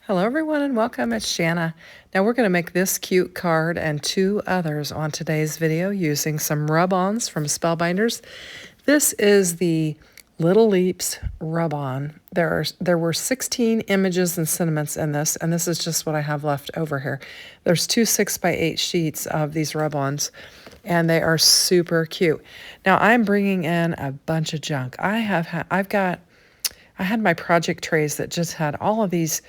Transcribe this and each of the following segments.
Hello everyone and welcome, it's Shanna. Now we're going to make this cute card and two others on today's video using some rub-ons from Spellbinders. This is the Little Leaps rub-on. There were 16 images and sentiments in this, and this is just what I have left over here. There's two 6x8 sheets of these rub-ons, and they are super cute. Now I'm bringing in a bunch of junk. I had my project trays that just had all of these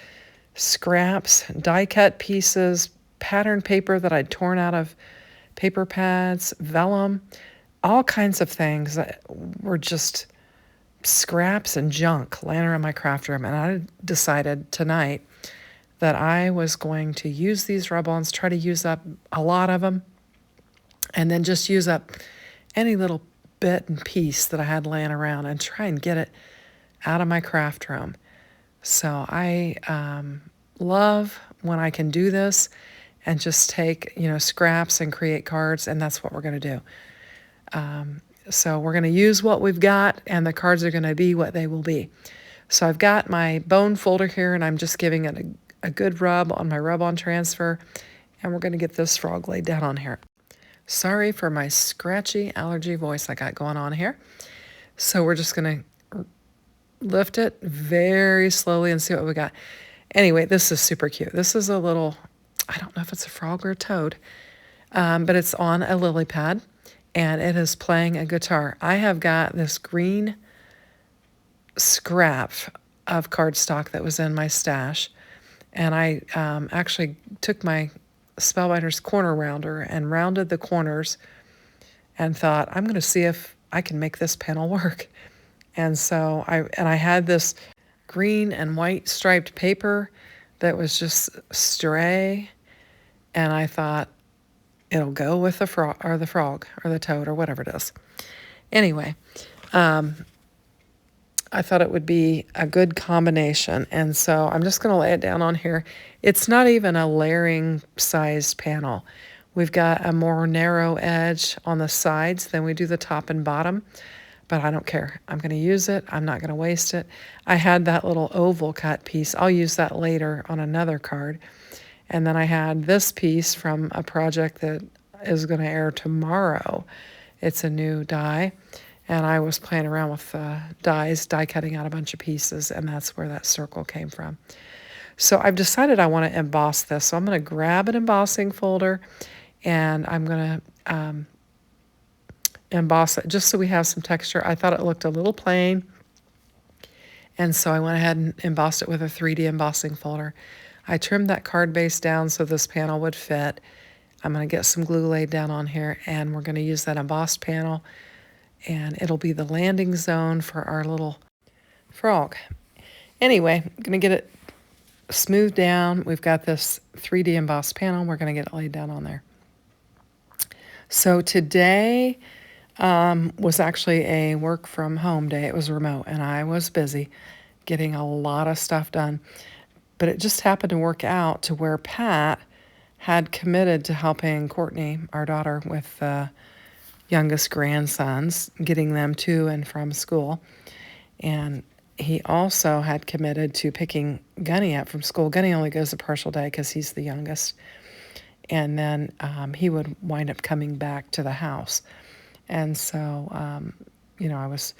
scraps, die cut pieces, pattern paper that I'd torn out of paper pads, vellum, all kinds of things that were just scraps and junk laying around my craft room. And I decided tonight that I was going to use these rub-ons, try to use up a lot of them, and then just use up any little bit and piece that I had laying around and try and get it out of my craft room. So I love when I can do this and just take, scraps and create cards, and that's what we're going to do. So we're going to use what we've got, and the cards are going to be what they will be. So I've got my bone folder here, and I'm just giving it a good rub on my rub-on transfer, and we're going to get this frog laid down on here. Sorry for my scratchy allergy voice I got going on here. So we're just going to lift it very slowly and see what we got. Anyway, this is super cute. This is a little, I don't know if it's a frog or a toad, but it's on a lily pad, and it is playing a guitar. I have got this green scrap of cardstock that was in my stash, and I actually took my Spellbinders corner rounder and rounded the corners and thought, I'm going to see if I can make this panel work. And so I had this green and white striped paper that was just stray, and I thought it'll go with the frog or the toad or whatever it is. Anyway, I thought it would be a good combination, and so I'm just going to lay it down on here. It's not even a layering sized panel. We've got a more narrow edge on the sides than we do the top and bottom. But I don't care. I'm going to use it. I'm not going to waste it. I had that little oval cut piece. I'll use that later on another card. And then I had this piece from a project that is going to air tomorrow. It's a new die. And I was playing around with die cutting out a bunch of pieces, and that's where that circle came from. So I've decided I want to emboss this. So I'm going to grab an embossing folder, and I'm going to emboss it just so we have some texture. I thought it looked a little plain, and so I went ahead and embossed it with a 3D embossing folder. I trimmed that card base down so this panel would fit. I'm going to get some glue laid down on here, and we're going to use that embossed panel, and it'll be the landing zone for our little frog. Anyway, I'm going to get it smoothed down. We've got this 3D embossed panel. We're going to get it laid down on there. So today was actually a work from home day. It was remote, and I was busy getting a lot of stuff done. But it just happened to work out to where Pat had committed to helping Courtney, our daughter, with the youngest grandsons, getting them to and from school. And he also had committed to picking Gunny up from school. Gunny only goes a partial day because he's the youngest. And then he would wind up coming back to the house. And so, I was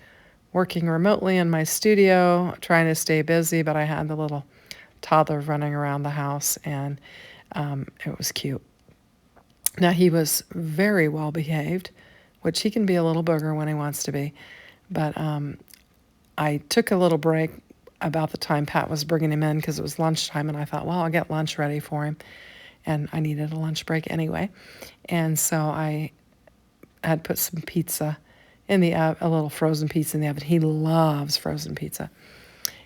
working remotely in my studio, trying to stay busy, but I had the little toddler running around the house, and it was cute. Now, he was very well behaved, which he can be a little booger when he wants to be. But I took a little break about the time Pat was bringing him in because it was lunchtime, and I thought, well, I'll get lunch ready for him. And I needed a lunch break anyway. And so I had put some pizza in the oven, a little frozen pizza in the oven. He loves frozen pizza.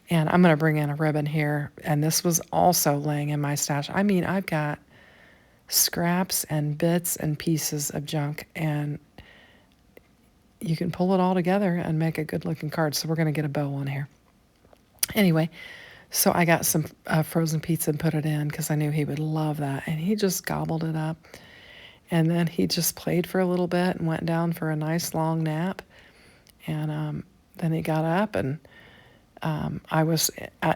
And I'm going to bring in a ribbon here. And this was also laying in my stash. I mean, I've got scraps and bits and pieces of junk, and you can pull it all together and make a good looking card. So we're going to get a bow on here. Anyway, so I got some frozen pizza and put it in because I knew he would love that. And he just gobbled it up. And then he just played for a little bit and went down for a nice long nap. And then he got up and I was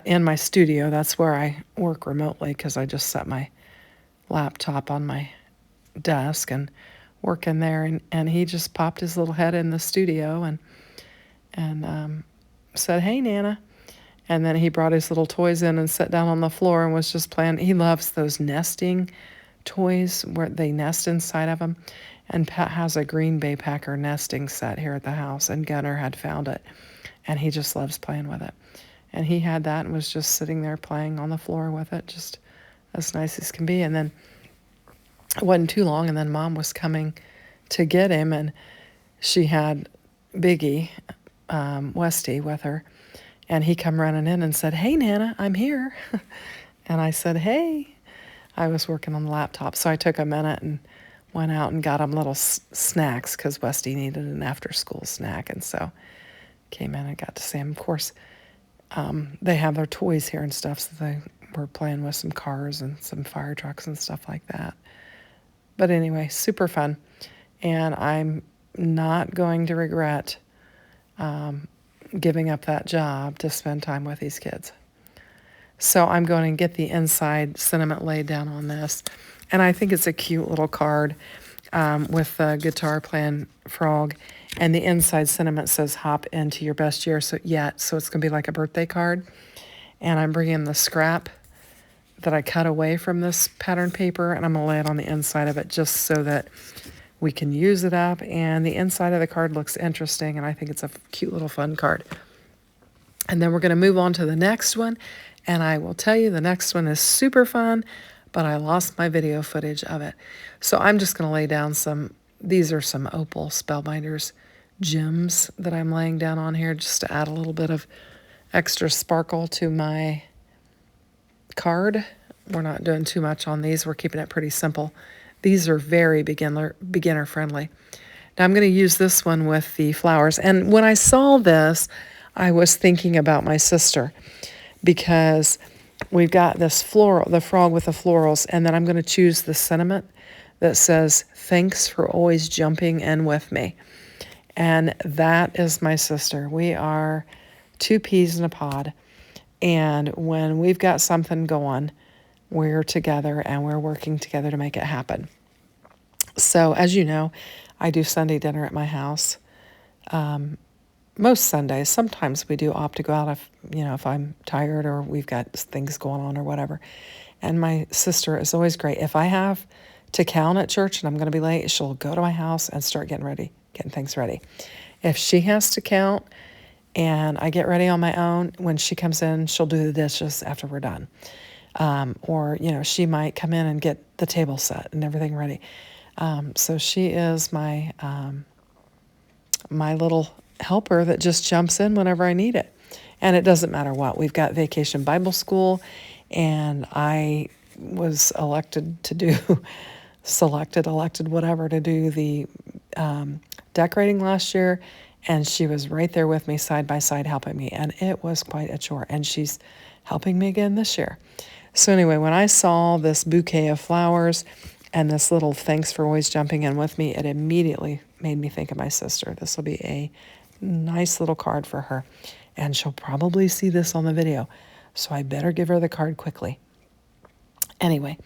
in my studio. That's where I work remotely because I just set my laptop on my desk and work in there. And he just popped his little head in the studio and said, "Hey, Nana." And then he brought his little toys in and sat down on the floor and was just playing. He loves those nesting toys where they nest inside of them. And Pat has a Green Bay Packer nesting set here at the house, and Gunnar had found it. And he just loves playing with it. And he had that and was just sitting there playing on the floor with it, just as nice as can be. And then it wasn't too long, and then Mom was coming to get him, and she had Biggie, Westy, with her. And he come running in and said, "Hey, Nana, I'm here." And I said, "Hey." I was working on the laptop, so I took a minute and went out and got him little snacks because Westy needed an after-school snack, and so came in and got to see him. Of course, they have their toys here and stuff, so they were playing with some cars and some fire trucks and stuff like that. But anyway, super fun, and I'm not going to regret giving up that job to spend time with these kids. So I'm going to get the inside sentiment laid down on this. And I think it's a cute little card with the guitar playing frog. And the inside sentiment says, "Hop into your best year yet." So it's going to be like a birthday card. And I'm bringing the scrap that I cut away from this pattern paper, and I'm going to lay it on the inside of it just so that we can use it up. And the inside of the card looks interesting, and I think it's a cute little fun card. And then we're going to move on to the next one. And I will tell you, the next one is super fun, but I lost my video footage of it. So I'm just going to lay down these are some Opal Spellbinders gems that I'm laying down on here just to add a little bit of extra sparkle to my card. We're not doing too much on these. We're keeping it pretty simple. These are very beginner friendly. Now I'm going to use this one with the flowers. And when I saw this, I was thinking about my sister, because we've got this floral, the frog with the florals, and then I'm going to choose the sentiment that says, "Thanks for always jumping in with me." And that is my sister. We are two peas in a pod. And when we've got something going, we're together and we're working together to make it happen. So as you know, I do Sunday dinner at my house. Most Sundays. Sometimes we do opt to go out if I'm tired or we've got things going on or whatever. And my sister is always great. If I have to count at church and I'm going to be late, she'll go to my house and start getting things ready. If she has to count and I get ready on my own, when she comes in, she'll do the dishes after we're done. Or she might come in and get the table set and everything ready. So she is my little helper that just jumps in whenever I need it. And it doesn't matter what. We've got Vacation Bible School, and I was elected, whatever, to do the decorating last year, and she was right there with me side by side helping me, and it was quite a chore, and she's helping me again this year. So anyway, when I saw this bouquet of flowers and this little "Thanks for always jumping in with me," it immediately made me think of my sister. This will be a nice little card for her, and she'll probably see this on the video, so I better give her the card quickly. Anyway,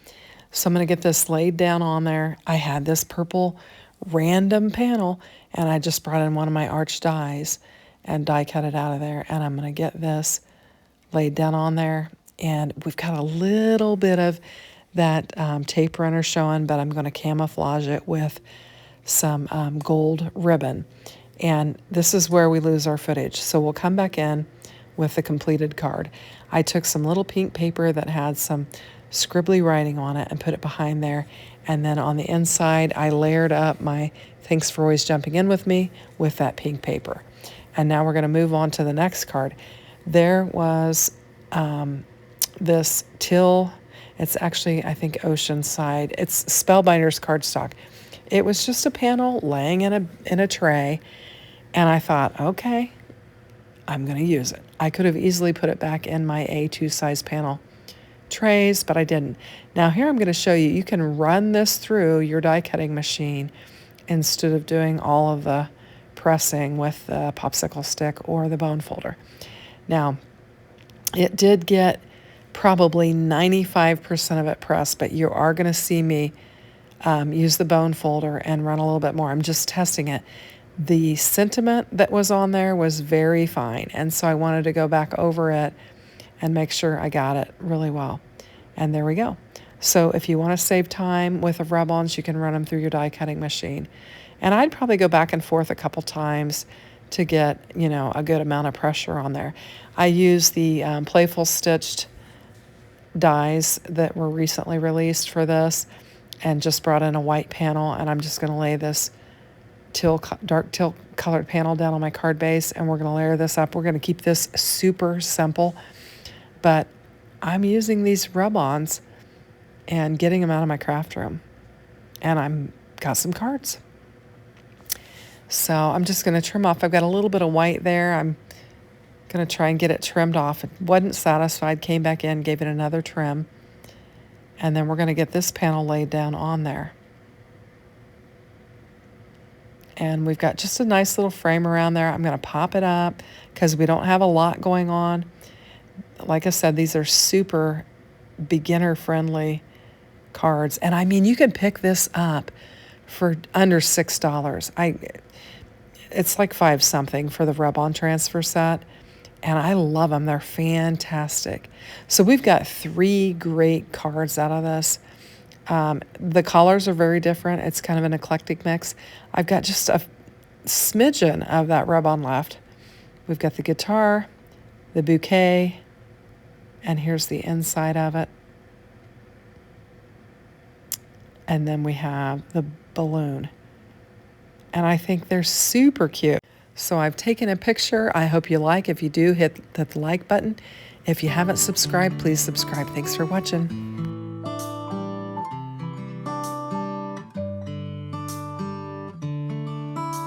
so I'm going to get this laid down on there. I had this purple random panel, and I just brought in one of my arch dies and die cut it out of there, and I'm going to get this laid down on there. And we've got a little bit of that tape runner showing, but I'm going to camouflage it with some gold ribbon. And this is where we lose our footage. So we'll come back in with the completed card. I took some little pink paper that had some scribbly writing on it and put it behind there. And then on the inside, I layered up my "Thanks for always jumping in with me" with that pink paper. And now we're going to move on to the next card. There was this Till, it's actually, I think, Oceanside. It's Spellbinders cardstock. It was just a panel laying in a tray, and I thought, okay, I'm going to use it. I could have easily put it back in my A2 size panel trays, but I didn't. Now here I'm going to show you, you can run this through your die cutting machine instead of doing all of the pressing with the popsicle stick or the bone folder. Now, It did get probably 95% of it pressed, but you are going to see me use the bone folder and run a little bit more. I'm just testing it. The sentiment that was on there was very fine, and so I wanted to go back over it and make sure I got it really well. And there we go. So if you want to save time with the rub-ons, you can run them through your die cutting machine. And I'd probably go back and forth a couple times to get, a good amount of pressure on there. I use the Playful Stitched dies that were recently released for this and just brought in a white panel, and I'm just going to lay this dark teal colored panel down on my card base, and we're going to layer this up. We're going to keep this super simple, but I'm using these rub-ons and getting them out of my craft room, and I'm got some cards. So I'm just going to trim off. I've got a little bit of white there. I'm going to try and get it trimmed off. It wasn't satisfied, came back in, gave it another trim, and then we're going to get this panel laid down on there. And we've got just a nice little frame around there. I'm going to pop it up because we don't have a lot going on. Like I said, these are super beginner-friendly cards. And I mean, you can pick this up for under $6. It's like $5 something for the rub-on transfer set. And I love them. They're fantastic. So we've got 3 great cards out of this. The colors are very different. It's kind of an eclectic mix. I've got just a smidgen of that rub-on left. We've got the guitar, the bouquet, and here's the inside of it. And then we have the balloon. And I think they're super cute. So I've taken a picture. I hope you like. If you do, hit the like button. If you haven't subscribed, please subscribe. Thanks for watching.